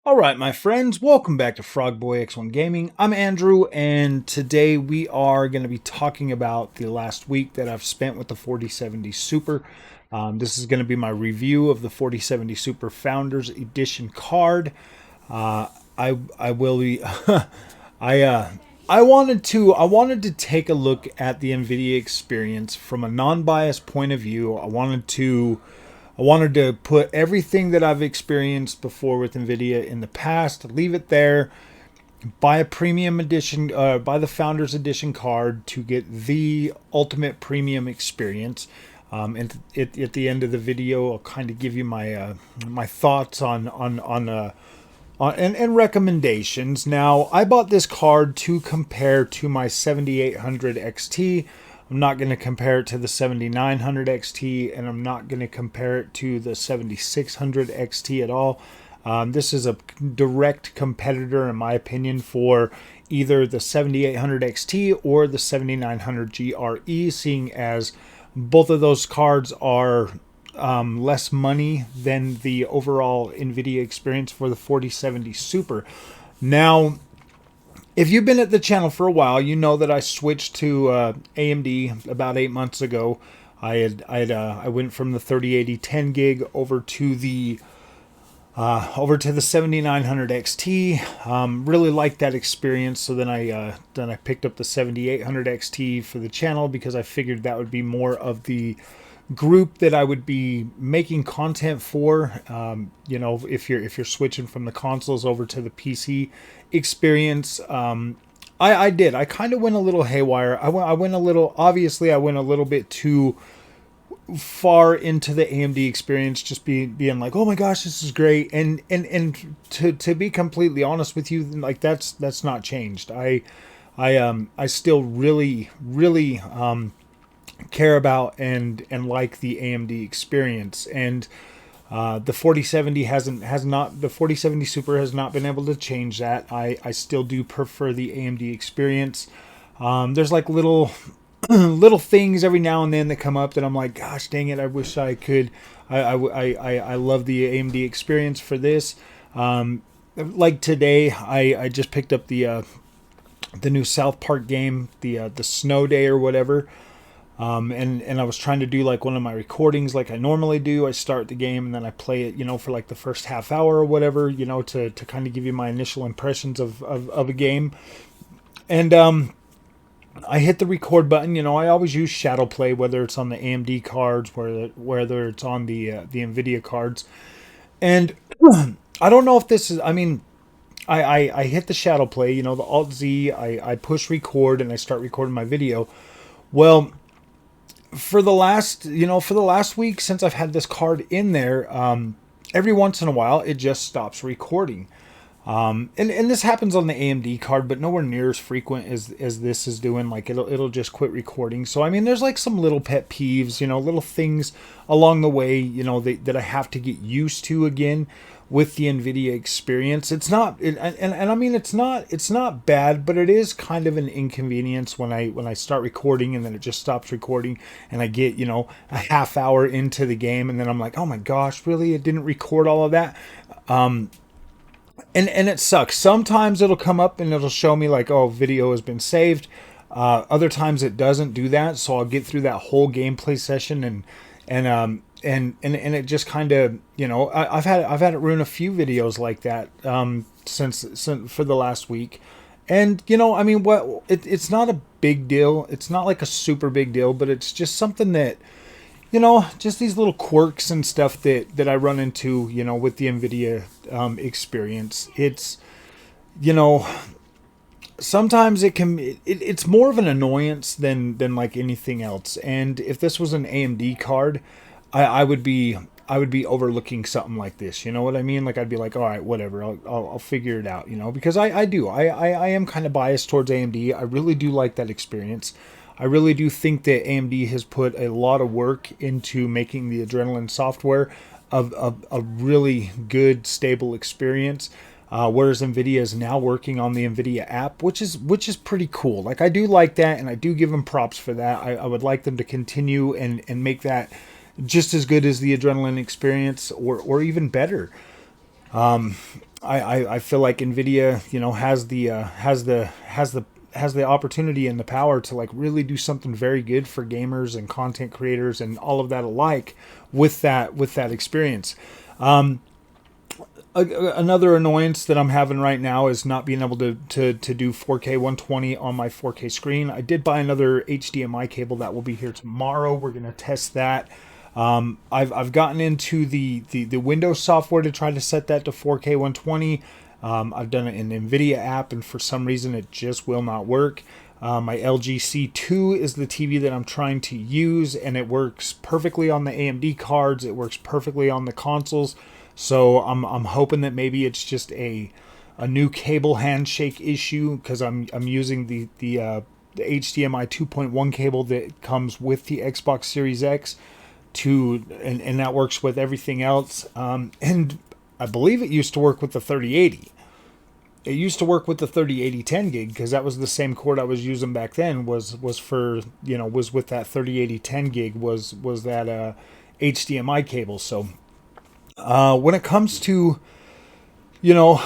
All right, my friends, welcome back to Frogboy X1 Gaming. I'm Andrew, and today we are going to be talking about the last week that I've spent with the 4070 Super. This is going to be my review of the 4070 Super Founders Edition card. I will be. I wanted to take a look at the Nvidia experience from a non-biased point of view. I wanted to put everything that I've experienced before with Nvidia in the past, leave it there, buy a premium edition, buy the Founders Edition card to get the ultimate premium experience. And at the end of the video, I'll kind of give you my my thoughts and recommendations. Now, I bought this card to compare to my 7800 XT. I'm not going to compare it to the 7900 XT, and I'm not going to compare it to the 7600 XT at all. This is a direct competitor, in my opinion, for either the 7800 XT or the 7900 GRE, seeing as both of those cards are less money than the overall Nvidia experience for the 4070 Super. Now, if you've been at the channel for a while, you know that I switched to AMD about 8 months ago. I went from the 3080 10 gig over to the 7900 XT. Really liked that experience. So then I picked up the 7800 XT for the channel because I figured that would be more of the group that I would be making content for. You know, if you're switching from the consoles over to the PC experience. I did. I kind of went a little haywire. I went a little. Obviously, I went a little bit too far into the AMD experience, just being like, oh my gosh, this is great. And to be completely honest with you, like that's not changed. I still really care about and like the AMD experience, and the 4070 the 4070 Super has not been able to change that. I still do prefer the AMD experience. There's like little little things every now and then that come up that I'm like, gosh dang it, I wish I could. I love the AMD experience for this. Like today, I just picked up the new South Park game, the Snow Day or whatever. And I was trying to do like one of my recordings like I normally do. I start the game and then I play it, you know, for like the first half hour or whatever, you know, to kind of give you my initial impressions of a game. And I hit the record button. You know, I always use shadow play, whether it's on the AMD cards, whether it's on the Nvidia cards. And I don't know if this is, I mean, I hit the shadow play, you know, the Alt Z, I push record and I start recording my video. Well, for the last week since I've had this card in there, every once in a while it just stops recording. And this happens on the AMD card, but nowhere near as frequent as this is doing. Like it'll just quit recording. So I mean, there's like some little pet peeves, you know, little things along the way, you know, that I have to get used to again with the Nvidia experience. It's not, and I mean, it's not bad, but it is kind of an inconvenience when I start recording and then it just stops recording, and I get, you know, a half hour into the game and then I'm like, oh my gosh, really? It didn't record all of that. And it sucks. Sometimes it'll come up and it'll show me like, oh, video has been saved. Other times it doesn't do that, so I'll get through that whole gameplay session and it just kind of, you know, I've had it ruin a few videos like that since for the last week. And you know, I mean, it's not a big deal. It's not like a super big deal, but it's just something that, you know, just these little quirks and stuff that I run into, you know, with the Nvidia experience. It's, you know, sometimes it's more of an annoyance than like anything else. And if this was an AMD card, I would be overlooking something like this. You know what I mean? Like I'd be like, all right, whatever, I'll figure it out. You know, because I am kind of biased towards AMD. I really do like that experience. I really do think that AMD has put a lot of work into making the Adrenaline software a really good, stable experience. Whereas Nvidia is now working on the Nvidia app, which is pretty cool. Like I do like that, and I do give them props for that. I would like them to continue and make that just as good as the Adrenaline experience, or even better. I feel like Nvidia, you know, has the opportunity and the power to like really do something very good for gamers and content creators and all of that alike with that experience. Another annoyance that I'm having right now is not being able to do 4K 120 on my 4K screen. I did buy another HDMI cable that will be here tomorrow. We're gonna test that. I've gotten into the Windows software to try to set that to 4K 120. I've done it in the Nvidia app, and for some reason it just will not work. My LG C2 is the TV that I'm trying to use, and it works perfectly on the AMD cards. It works perfectly on the consoles. So I'm hoping that maybe it's just a new cable handshake issue, because I'm using the HDMI 2.1 cable that comes with the Xbox Series X and that works with everything else. And I believe it used to work with the 3080. It used to work with the 3080 10 gig, because that was the same cord I was using back then. Was for, you know, was with that 3080 10 gig was that HDMI cable. So when it comes to, you know,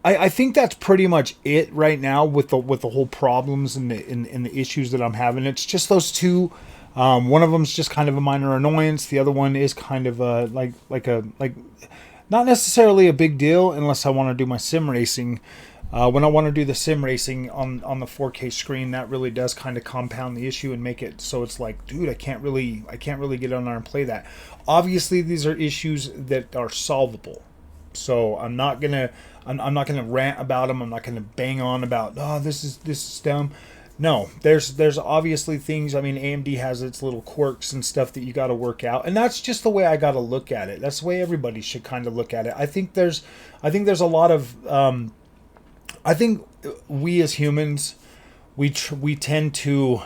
I think that's pretty much it right now with the whole problems and the issues that I'm having. It's just those two. One of them's just kind of a minor annoyance. The other one is kind of like not necessarily a big deal unless I want to do my sim racing. When I want to do the sim racing on the 4K screen, that really does kind of compound the issue and make it so it's like, dude, I can't really get on there and play that. Obviously, these are issues that are solvable, so I'm not gonna rant about them. I'm not gonna bang on about, oh, this is dumb. No, there's obviously things. I mean, AMD has its little quirks and stuff that you got to work out, and that's just the way I got to look at it. That's the way everybody should kind of look at it. I think there's a lot of I think we as humans, we tend to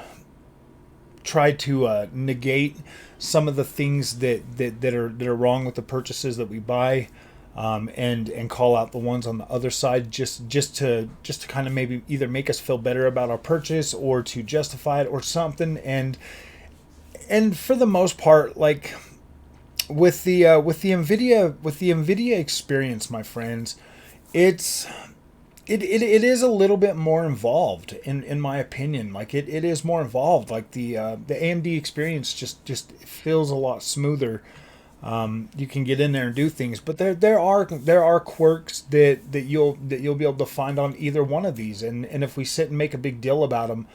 try to negate some of the things that are wrong with the purchases that we buy, and call out the ones on the other side, just to kind of maybe either make us feel better about our purchase or to justify it or something. And for the most part, like with the Nvidia experience, my friends, it is a little bit more involved in my opinion. Like it is more involved. Like the AMD experience just feels a lot smoother. You can get in there and do things, but there are quirks that you'll be able to find on either one of these, and if we sit and make a big deal about them,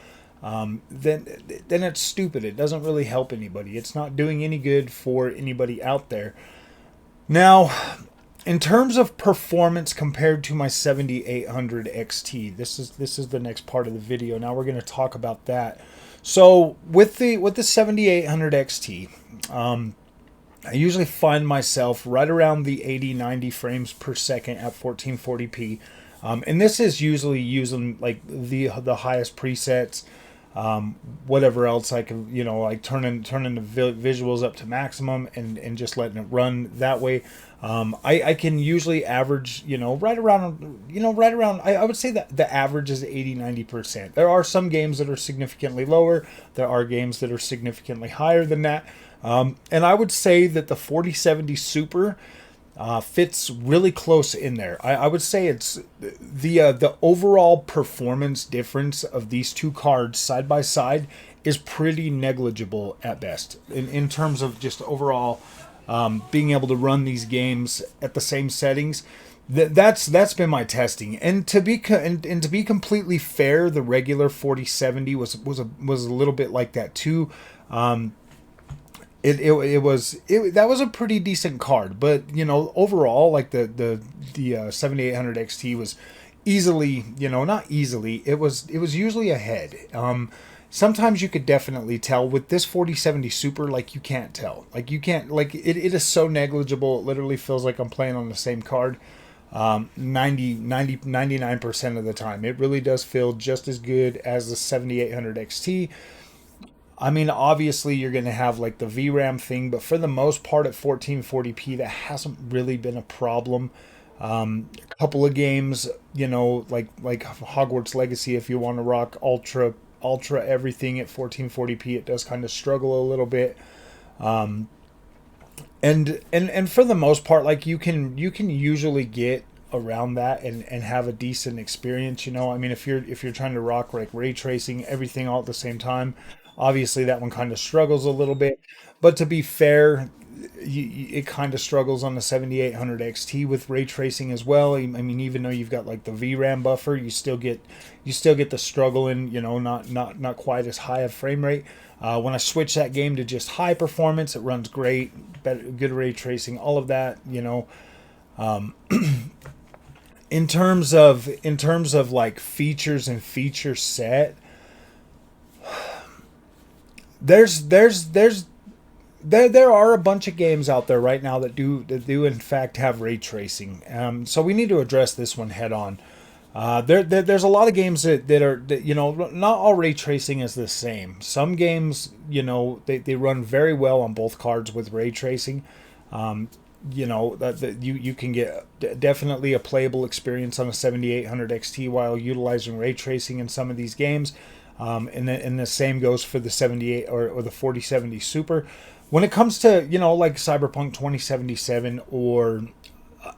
then it's stupid. It doesn't really help anybody. It's not doing any good for anybody out there. Now, in terms of performance compared to my 7800 XT, this is the next part of the video. Now we're going to talk about that. So with the 7800 XT, I usually find myself right around the 80-90 frames per second at 1440p, and this is usually using like the highest presets. Whatever else I can, you know, like turning the visuals up to maximum and just letting it run that way. I can usually average, right around, I would say that the average is 80-90%. There are some games that are significantly lower. There are games that are significantly higher than that. And I would say that the 4070 Super fits really close in there. I would say it's the overall performance difference of these two cards side by side is pretty negligible at best in terms of just overall being able to run these games at the same settings. That's been my testing, and to be completely fair, the regular 4070 was a little bit like that too. That was a pretty decent card, but overall, like the 7800 XT was easily, not easily, it was usually ahead. Sometimes you could definitely tell. With this 4070 Super, like, you can't tell. Like, you can't, like, it is so negligible. It literally feels like I'm playing on the same card 99% of the time. It really does feel just as good as the 7800 XT. I mean, obviously you're going to have like the VRAM thing, but for the most part at 1440p, that hasn't really been a problem. A couple of games, like Hogwarts Legacy, if you want to rock ultra everything at 1440p, it does kind of struggle a little bit. And for the most part, like you can usually get around that and have a decent experience. I mean, if you're trying to rock like ray tracing everything all at the same time, obviously that one kind of struggles a little bit. But to be fair, it kind of struggles on the 7800 XT with ray tracing as well. I mean, even though you've got like the VRAM buffer, you still get the struggle in, not quite as high a frame rate. When I switch that game to just high performance, it runs great, better, good ray tracing, all of that. In terms of like features and feature set, there are a bunch of games out there right now that do in fact have ray tracing. So we need to address this one head on. There's a lot of games that not all ray tracing is the same. Some games, they run very well on both cards with ray tracing. That you can get definitely a playable experience on a 7800 XT while utilizing ray tracing in some of these games. And the same goes for the 78 or the 4070 Super. When it comes to like Cyberpunk 2077 or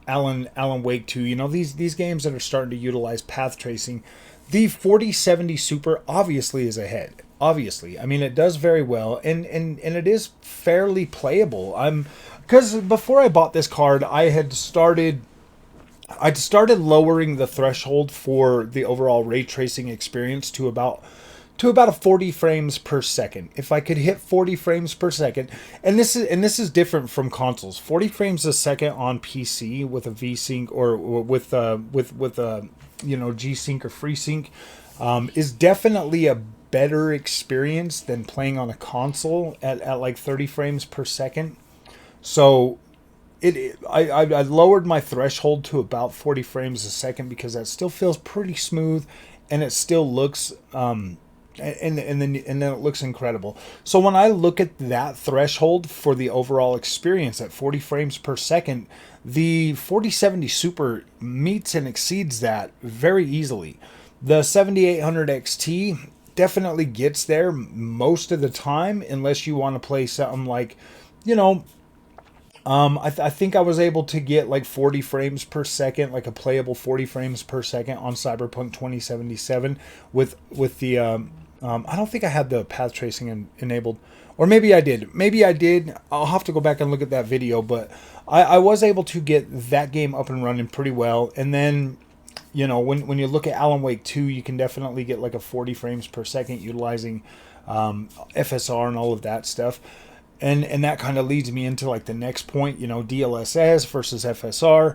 Alan Wake 2, these games that are starting to utilize path tracing, the 4070 Super obviously is ahead. Obviously, I mean it does very well, and it is fairly playable. Because before I bought this card, I'd started lowering the threshold for the overall ray tracing experience to about a 40 frames per second. If I could hit 40 frames per second, and this is different from consoles. 40 frames a second on PC with a VSync or with G-Sync or FreeSync is definitely a better experience than playing on a console at like 30 frames per second. So I lowered my threshold to about 40 frames a second because that still feels pretty smooth, and it still looks and then it looks incredible. So when I look at that threshold for the overall experience at 40 frames per second, the 4070 Super meets and exceeds that very easily. The 7800 XT definitely gets there most of the time, unless you want to play something like, you know, I think I was able to get like 40 frames per second, like a playable 40 frames per second on Cyberpunk 2077 with the. I don't think I had the path tracing enabled, or maybe I did. Maybe I did. I'll have to go back and look at that video, but I was able to get that game up and running pretty well. And then, when you look at Alan Wake 2, you can definitely get like a 40 frames per second utilizing FSR and all of that stuff. And that kind of leads me into like the next point, DLSS versus FSR.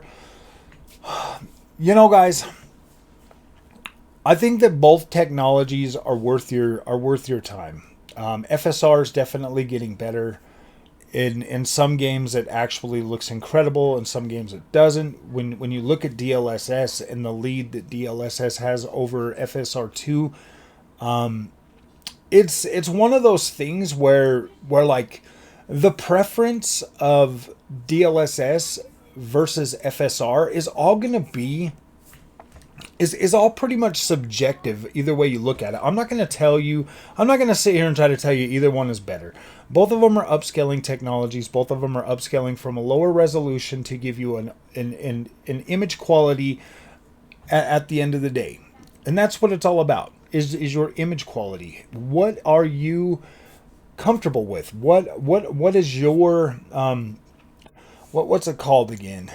Guys, I think that both technologies are worth your time. FSR is definitely getting better. In some games it actually looks incredible, in some games it doesn't. When you look at DLSS and the lead that DLSS has over FSR2, it's one of those things where like the preference of DLSS versus FSR is all going to be is all pretty much subjective either way you look at it. I'm not going to sit here and try to tell you either one is better. Both of them are upscaling technologies. Both of them are upscaling from a lower resolution to give you an image quality at the end of the day. And that's what it's all about, is your image quality. What are you comfortable with? What is your what's it called again?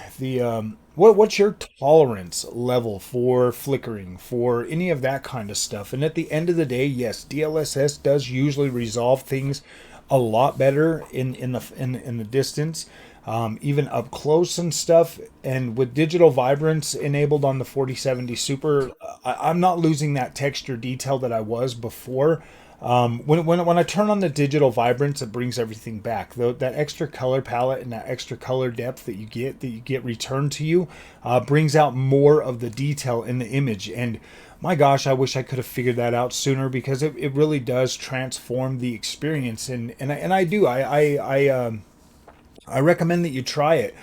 What's your tolerance level for flickering, for any of that kind of stuff? And at the end of the day, yes, DLSS does usually resolve things a lot better in the distance, even up close and stuff. And with digital vibrance enabled on the 4070 Super, I'm not losing that texture detail that I was before. When I turn on the digital vibrance, it brings everything back. That extra color palette and that extra color depth that you get returned to you, brings out more of the detail in the image. And my gosh, I wish I could have figured that out sooner, because it really does transform the experience. And I do. I recommend that you try it.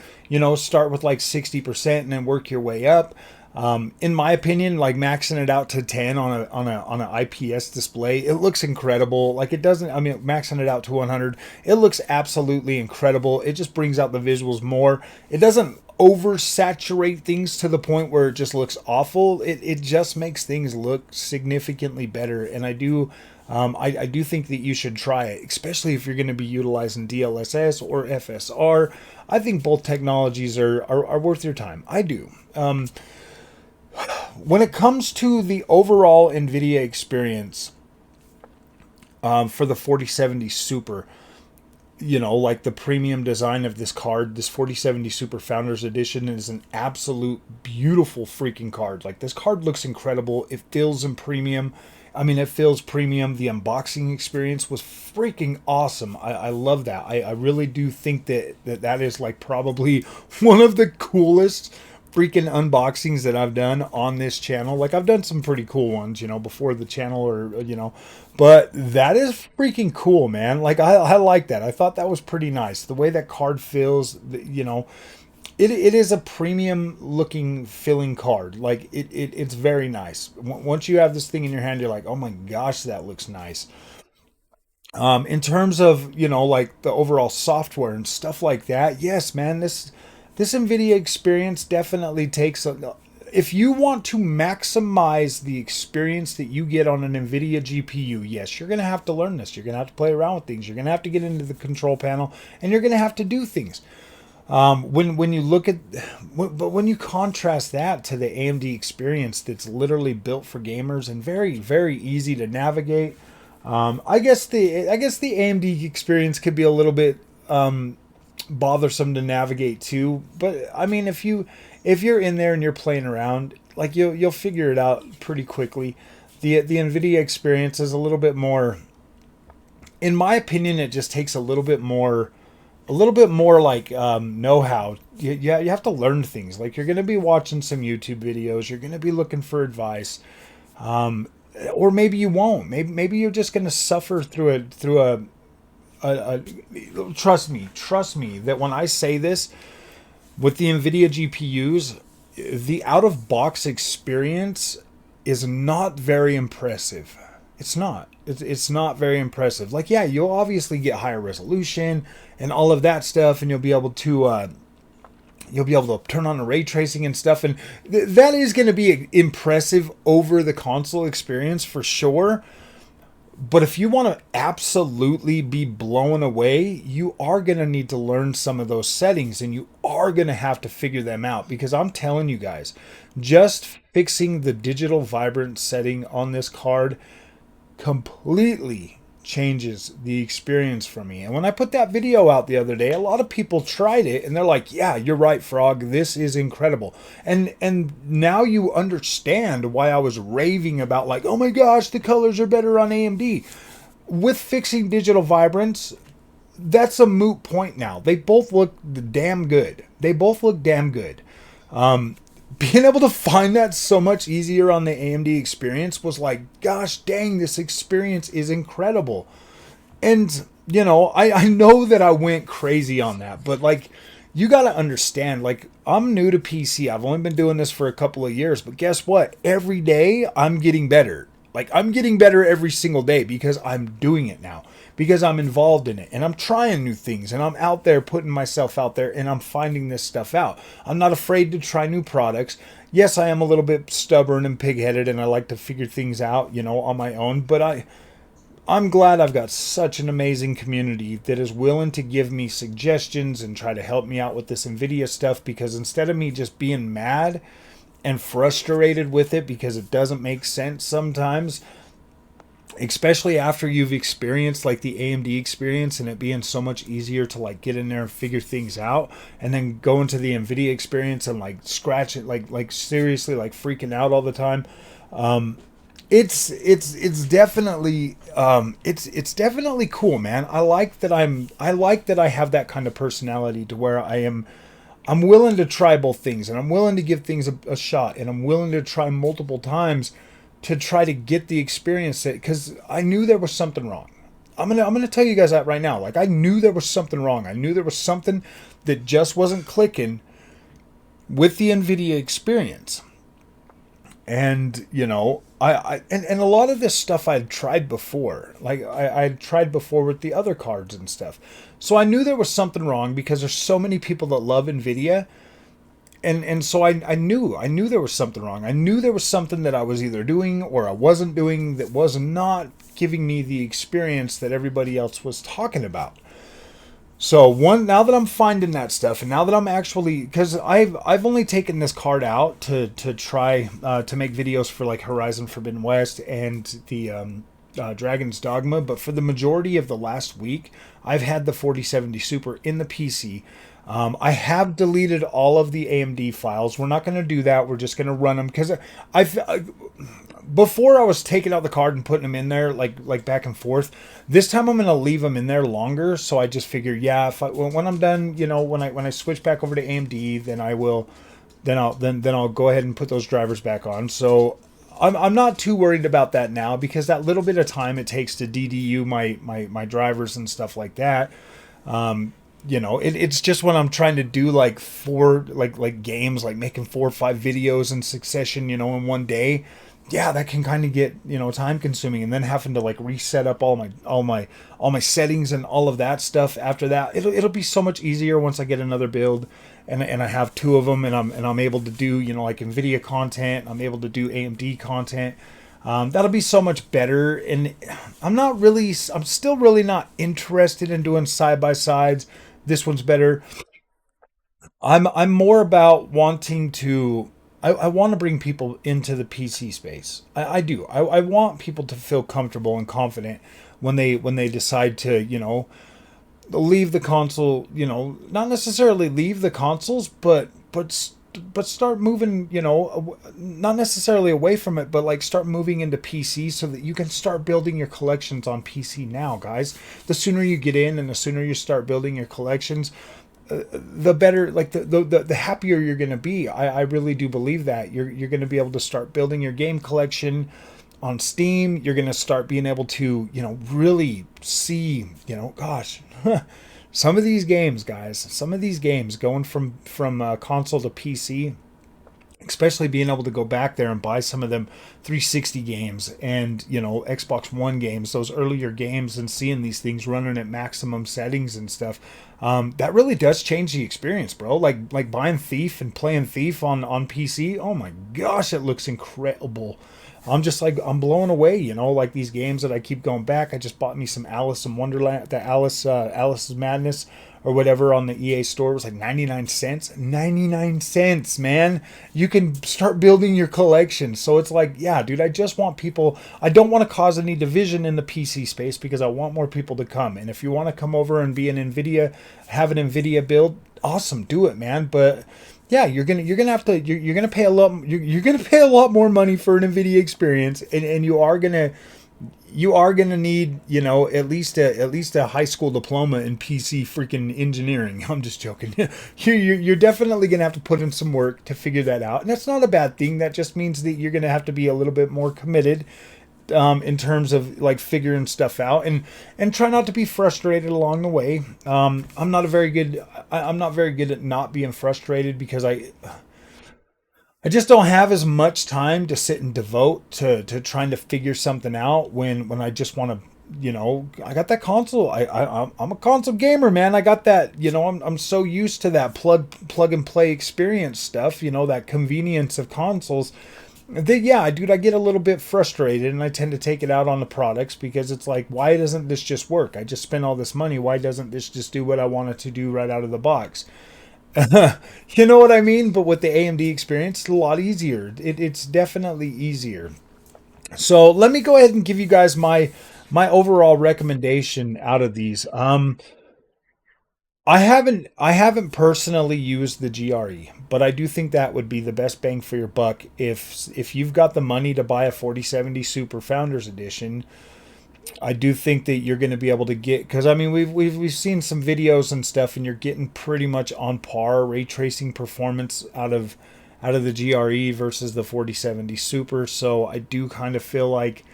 Start with like 60% and then work your way up. In my opinion, like maxing it out to 10 on an IPS display, it looks incredible. Like it doesn't, I mean, maxing it out to 100, it looks absolutely incredible. It just brings out the visuals more. It doesn't oversaturate things to the point where it just looks awful. It just makes things look significantly better. And I do think that you should try it, especially if you're going to be utilizing DLSS or FSR. I think both technologies are worth your time. I do. When it comes to the overall NVIDIA experience for the 4070 Super, you know, like the premium design of this card, this 4070 Super Founders Edition is an absolute beautiful freaking card. Like this card looks incredible. It feels in premium. I mean, it feels premium. The unboxing experience was freaking awesome. I love that. I really do think that is like probably one of the coolest freaking unboxings that I've done on this channel. Like I've done some pretty cool ones, you know, before the channel or, you know, but that is freaking cool, man. Like I like that. I thought that was pretty nice. The way that card feels, you know, it is a premium looking filling card. Like it's very nice. Once you have this thing in your hand, you're like, oh my gosh, that looks nice. In terms of, you know, like the overall software and stuff like that, yes, man, this NVIDIA experience definitely takes a. If you want to maximize the experience that you get on an NVIDIA GPU, yes, you're going to have to learn this. You're going to have to play around with things. You're going to have to get into the control panel, and you're going to have to do things. When you look at, but when you contrast that to the AMD experience that's literally built for gamers and very, very easy to navigate, I guess the AMD experience could be a little bit bothersome to navigate too. But I mean, if you're in there and you're playing around, like you'll figure it out pretty quickly. The Nvidia experience is a little bit more, in my opinion, it just takes a little bit more like know-how. You have to learn things. Like you're going to be watching some YouTube videos. You're going to be looking for advice. Or maybe you won't. Maybe you're just going to suffer through a trust me that when I say this, with the NVIDIA GPUs, the out-of-box experience is not very impressive. It's not. It's not very impressive. Like, yeah, you'll obviously get higher resolution and all of that stuff, and you'll be able to turn on the ray tracing and stuff, and that is going to be impressive over the console experience for sure. But if you want to absolutely be blown away, you are going to need to learn some of those settings, and you are going to have to figure them out, because I'm telling you guys, just fixing the digital vibrance setting on this card completely changes the experience for me. And when I put that video out the other day, a lot of people tried it and they're like, yeah, you're right, Frog, this is incredible. And now you understand why I was raving about, like, oh my gosh, the colors are better on AMD. With fixing digital vibrance, that's a moot point now. They both look damn good. Being able to find that so much easier on the AMD experience was like, gosh dang, this experience is incredible. And, you know, I know that I went crazy on that, but like, you got to understand, like, I'm new to PC. I've only been doing this for a couple of years, but guess what? Every day I'm getting better. Like, I'm getting better every single day because I'm doing it now, because I'm involved in it, and I'm trying new things, and I'm out there putting myself out there, and I'm finding this stuff out. I'm not afraid to try new products. Yes, I am a little bit stubborn and pig-headed, and I like to figure things out, you know, on my own, but I'm glad I've got such an amazing community that is willing to give me suggestions and try to help me out with this NVIDIA stuff, because instead of me just being mad and frustrated with it because it doesn't make sense sometimes, especially after you've experienced like the AMD experience and it being so much easier to like get in there and figure things out, and then go into the NVIDIA experience and like scratch it, like seriously, like freaking out all the time. It's definitely it's definitely cool, man. I like that I have that kind of personality to where I'm willing to try both things, and I'm willing to give things a shot, and I'm willing to try multiple times to try to get the experience, because I knew there was something wrong. I'm gonna tell you guys that right now. Like, I knew there was something wrong. I knew there was something that just wasn't clicking with the NVIDIA experience. And and a lot of this stuff I'd tried before. Like I'd tried before with the other cards and stuff. So I knew there was something wrong because there's so many people that love Nvidia, and so I knew there was something wrong. I knew there was something that I was either doing or I wasn't doing that was not giving me the experience that everybody else was talking about. So now that I'm finding that stuff, and now that I'm actually, because I've only taken this card out to try to make videos for like Horizon Forbidden West and the Dragon's Dogma, but for the majority of the last week, I've had the 4070 Super in the PC. I have deleted all of the AMD files. We're not going to do that. We're just going to run them because before I was taking out the card and putting them in there like back and forth. This time I'm going to leave them in there longer. So I just figure, yeah, when I'm done, when I switch back over to AMD, then I'll go ahead and put those drivers back on. So I'm not too worried about that now because that little bit of time it takes to DDU my drivers and stuff like that. It's just when I'm trying to do like games, like making 4 or 5 videos in succession, in one day. Yeah, that can kind of get, time consuming, and then having to like reset up all my settings and all of that stuff after that. It'll be so much easier once I get another build and I have 2 of them, and I'm able to do, like Nvidia content, I'm able to do AMD content. That'll be so much better, and I'm still really not interested in doing side by sides. This one's better. I'm more about wanting to. I want to bring people into the PC space. I do. I want people to feel comfortable and confident when they decide to leave the console. Not necessarily leave the consoles, but start moving. Not necessarily away from it, but like start moving into PC so that you can start building your collections on PC now, guys. The sooner you get in and the sooner you start building your collections, the better, like the happier you're going to be. I really do believe that you're going to be able to start building your game collection on Steam. You're going to start being able to really see, gosh, some of these games, guys, going from console to PC, especially being able to go back there and buy some of them 360 games and Xbox One games, those earlier games, and seeing these things running at maximum settings and stuff. That really does change the experience, bro. Like buying Thief and playing Thief on PC. Oh my gosh, it looks incredible. I'm blown away, like these games that I keep going back. I just bought me some Alice in Wonderland, the Alice's Madness or whatever on the EA store. It was like 99 cents. 99 cents, man. You can start building your collection. So it's like, yeah, dude, I just want people. I don't want to cause any division in the PC space because I want more people to come. And if you want to come over and be an Nvidia, have an Nvidia build, awesome, do it, man. But yeah, you're gonna have to you're gonna pay a lot you're gonna pay a lot more money for an Nvidia experience, and you are gonna need at least a high school diploma in PC freaking engineering. I'm just joking. You're definitely gonna have to put in some work to figure that out, and that's not a bad thing. That just means that you're gonna have to be a little bit more committed in terms of like figuring stuff out, and try not to be frustrated along the way. I'm not very good at not being frustrated because I just don't have as much time to sit and devote to trying to figure something out when I just want to. I got that console. I'm a console gamer, man. I got that. I'm so used to that plug and play experience stuff. That convenience of consoles. Yeah, dude, I get a little bit frustrated, and I tend to take it out on the products because it's like, why doesn't this just work? I just spent all this money. Why doesn't this just do what I want it to do right out of the box? You know what I mean? But with the AMD experience, it's a lot easier. It's definitely easier. So let me go ahead and give you guys my overall recommendation out of these. I haven't personally used the GRE, but I do think that would be the best bang for your buck if you've got the money to buy a 4070 Super Founders Edition. I do think that you're going to be able to get, because I mean we've seen some videos and stuff, and you're getting pretty much on par ray tracing performance out of the GRE versus the 4070 Super. So I do kind of feel like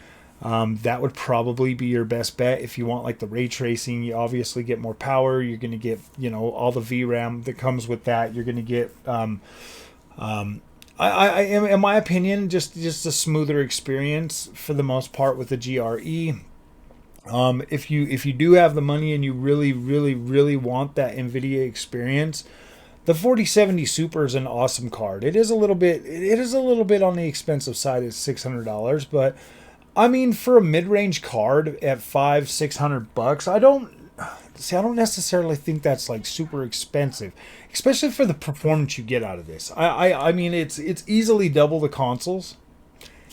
that would probably be your best bet if you want like the ray tracing. You obviously get more power. You're going to get all the VRAM that comes with that. You're going to get in my opinion, just a smoother experience for the most part with the GRE. If you do have the money and you really want that Nvidia experience, the 4070 Super is an awesome card. It is a little bit on the expensive side at $600, but I mean, for a mid-range card at 500-600 bucks, I don't necessarily think that's like super expensive, especially for the performance you get out of this. I mean, it's easily double the consoles,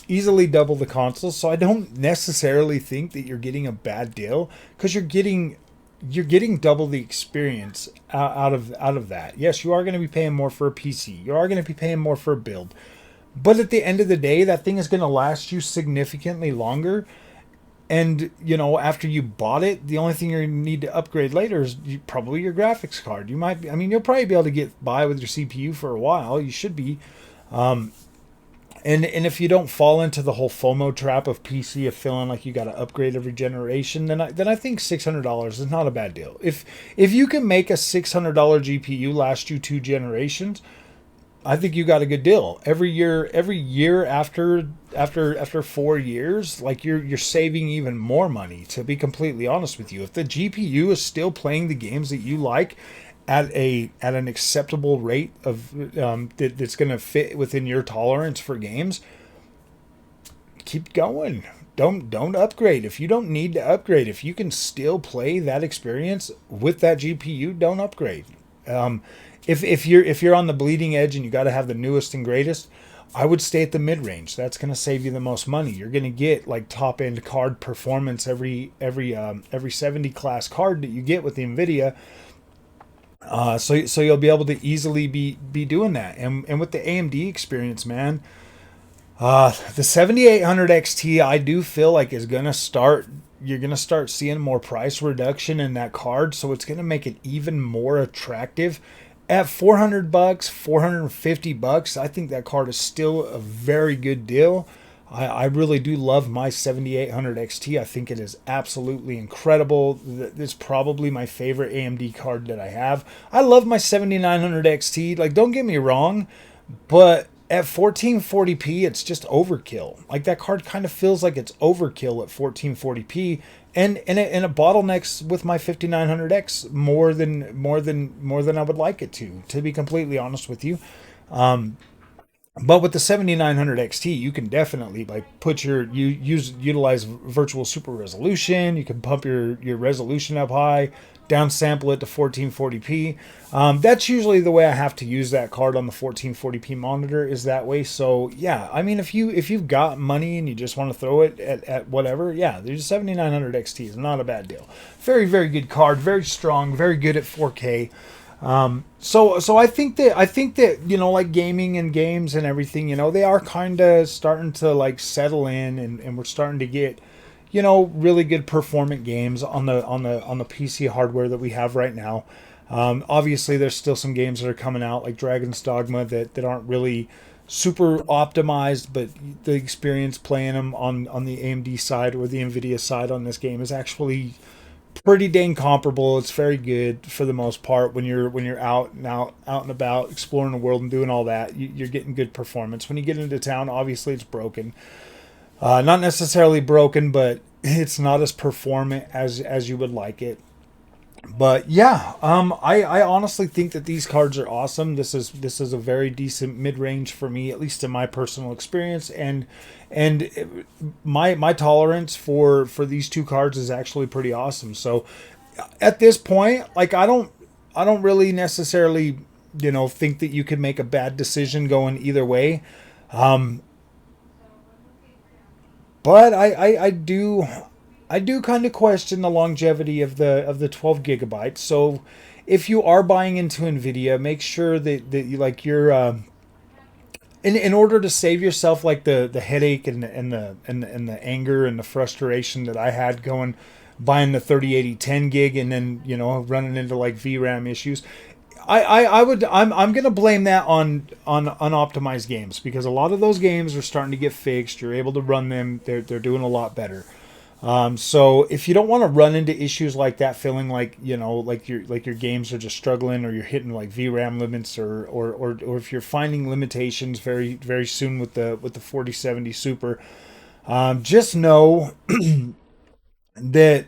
so I don't necessarily think that you're getting a bad deal, because you're getting double the experience out of that. Yes, you are going to be paying more for a PC. You are going to be paying more for a build. But at the end of the day, that thing is going to last you significantly longer. And, after you bought it, the only thing you need to upgrade later is probably your graphics card. You'll probably be able to get by with your CPU for a while. You should be. And if you don't fall into the whole FOMO trap of PC of feeling like you got to upgrade every generation, then I think $600 is not a bad deal. If you can make a $600 GPU last you 2 generations, I think you got a good deal. Every year after 4 years, like you're saving even more money. To be completely honest with you, if the GPU is still playing the games that you like at an acceptable rate of that's going to fit within your tolerance for games, keep going. Don't upgrade if you don't need to upgrade. If you can still play that experience with that GPU, don't upgrade. If you're on the bleeding edge and you got to have the newest and greatest, I would stay at the mid range. That's going to save you the most money. You're going to get like top end card performance every 70 class card that you get with the Nvidia. So you'll be able to easily be doing that. And with the AMD experience, man, the 7800 XT, I do feel like is going to start. You're going to start seeing more price reduction in that card, so it's going to make it even more attractive. At $400, $450, I think that card is still a very good deal. I really do love my 7800 XT. I think it is absolutely incredible. It's probably my favorite AMD card that I have. I love my 7900 XT. Like, don't get me wrong, but at 1440p, it's just overkill. Like, that card kind of feels like it's overkill at 1440p, and it bottlenecks with my 5900X more than I would like it to be completely honest with you. But with the 7900 XT, you can definitely like utilize virtual super resolution. You can pump your resolution up high, downsample it to 1440p. That's usually the way I have to use that card on the 1440p monitor, is that way. So yeah, I mean, if you've got money and you just want to throw it at whatever, yeah, there's 7900 XT is not a bad deal. Very, very good card, very strong, very good at 4K. So I think that like gaming and games and everything, they are kind of starting to like settle in, and we're starting to get really good performant games on the PC hardware that we have right now. Obviously there's still some games that are coming out like Dragon's Dogma that aren't really super optimized, but the experience playing them on the AMD side or the Nvidia side on this game is actually pretty dang comparable. It's very good for the most part when you're out and about exploring the world and doing all that. You're getting good performance. When you get into town, obviously it's broken. Not necessarily broken, but it's not as performant as you would like it. But yeah, I honestly think that these cards are awesome. This is a very decent mid-range for me, at least in my personal experience, and my tolerance for these two cards is actually pretty awesome. So at this point, like I don't really necessarily think that you could make a bad decision going either way. But I do kind of question the longevity of the 12 gigabytes. So if you are buying into Nvidia, make sure that you like your in order to save yourself like the headache and the anger and the frustration that I had buying the 3080 10 gig and then running into like VRAM issues. I'm gonna blame that on unoptimized games, because a lot of those games are starting to get fixed. You're able to run them. They're doing a lot better. So if you don't want to run into issues like that, feeling like like your games are just struggling, or you're hitting like VRAM limits, or if you're finding limitations very soon with the 4070 Super, just know that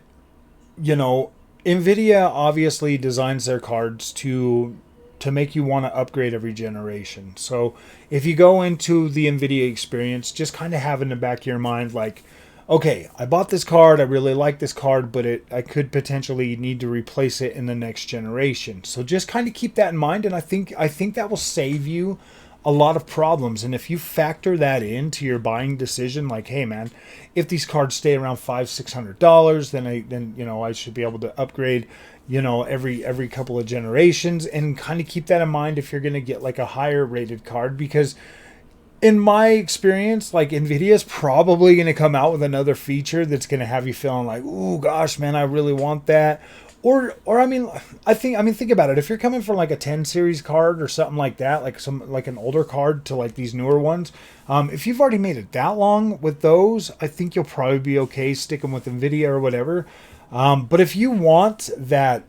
you know Nvidia obviously designs their cards to make you want to upgrade every generation. So if you go into the Nvidia experience, just kind of have in the back of your mind like, okay, I bought this card, I really like this card, but I could potentially need to replace it in the next generation. So just kind of keep that in mind, and I think that will save you a lot of problems. And if you factor that into your buying decision, like, hey man, if these cards stay around $500-600, then I should be able to upgrade, every couple of generations, and kind of keep that in mind if you're going to get like a higher rated card. Because in my experience, like, Nvidia's probably going to come out with another feature that's going to have you feeling like, oh gosh, man, I really want that. Or think about it. If you're coming from like a 10 series card or something like that, like an older card to like these newer ones, if you've already made it that long with those, I think you'll probably be okay sticking with Nvidia or whatever. But if you want that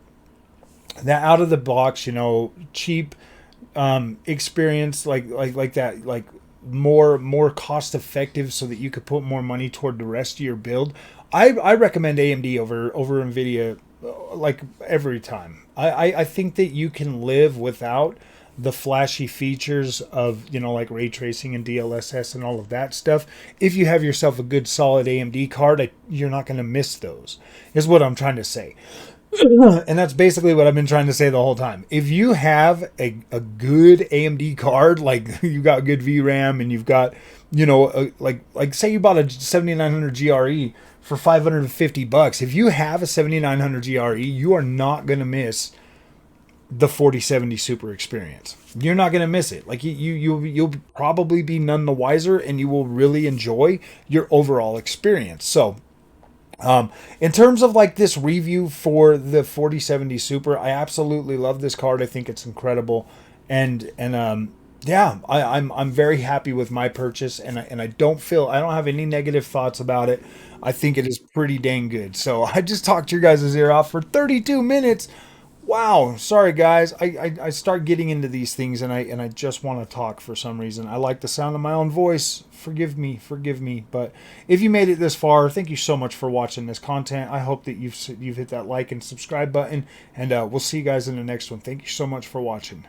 out of the box, cheap experience, like that, like more cost effective, so that you could put more money toward the rest of your build, I recommend AMD over Nvidia, like, every time. I think that you can live without the flashy features of, like ray tracing and DLSS and all of that stuff. If you have yourself a good solid AMD card, you're not going to miss those, is what I'm trying to say. And that's basically what I've been trying to say the whole time. If you have a good AMD card, like you got good VRAM, and you've got, like say you bought a 7900 GRE for $550. If you have a 7900 GRE, you are not going to miss the 4070 Super experience. You're not going to miss it. Like, you'll probably be none the wiser, and you will really enjoy your overall experience. So, in terms of like this review for the 4070 Super, I absolutely love this card. I think it's incredible, and yeah, I'm very happy with my purchase, and I don't have any negative thoughts about it. I think it is pretty dang good. So I just talked your guys' ear off for 32 minutes. Wow, sorry guys. I start getting into these things, and I just want to talk for some reason. I like the sound of my own voice. Forgive me. But if you made it this far, thank you so much for watching this content. I hope that you've hit that like and subscribe button, and we'll see you guys in the next one. Thank you so much for watching.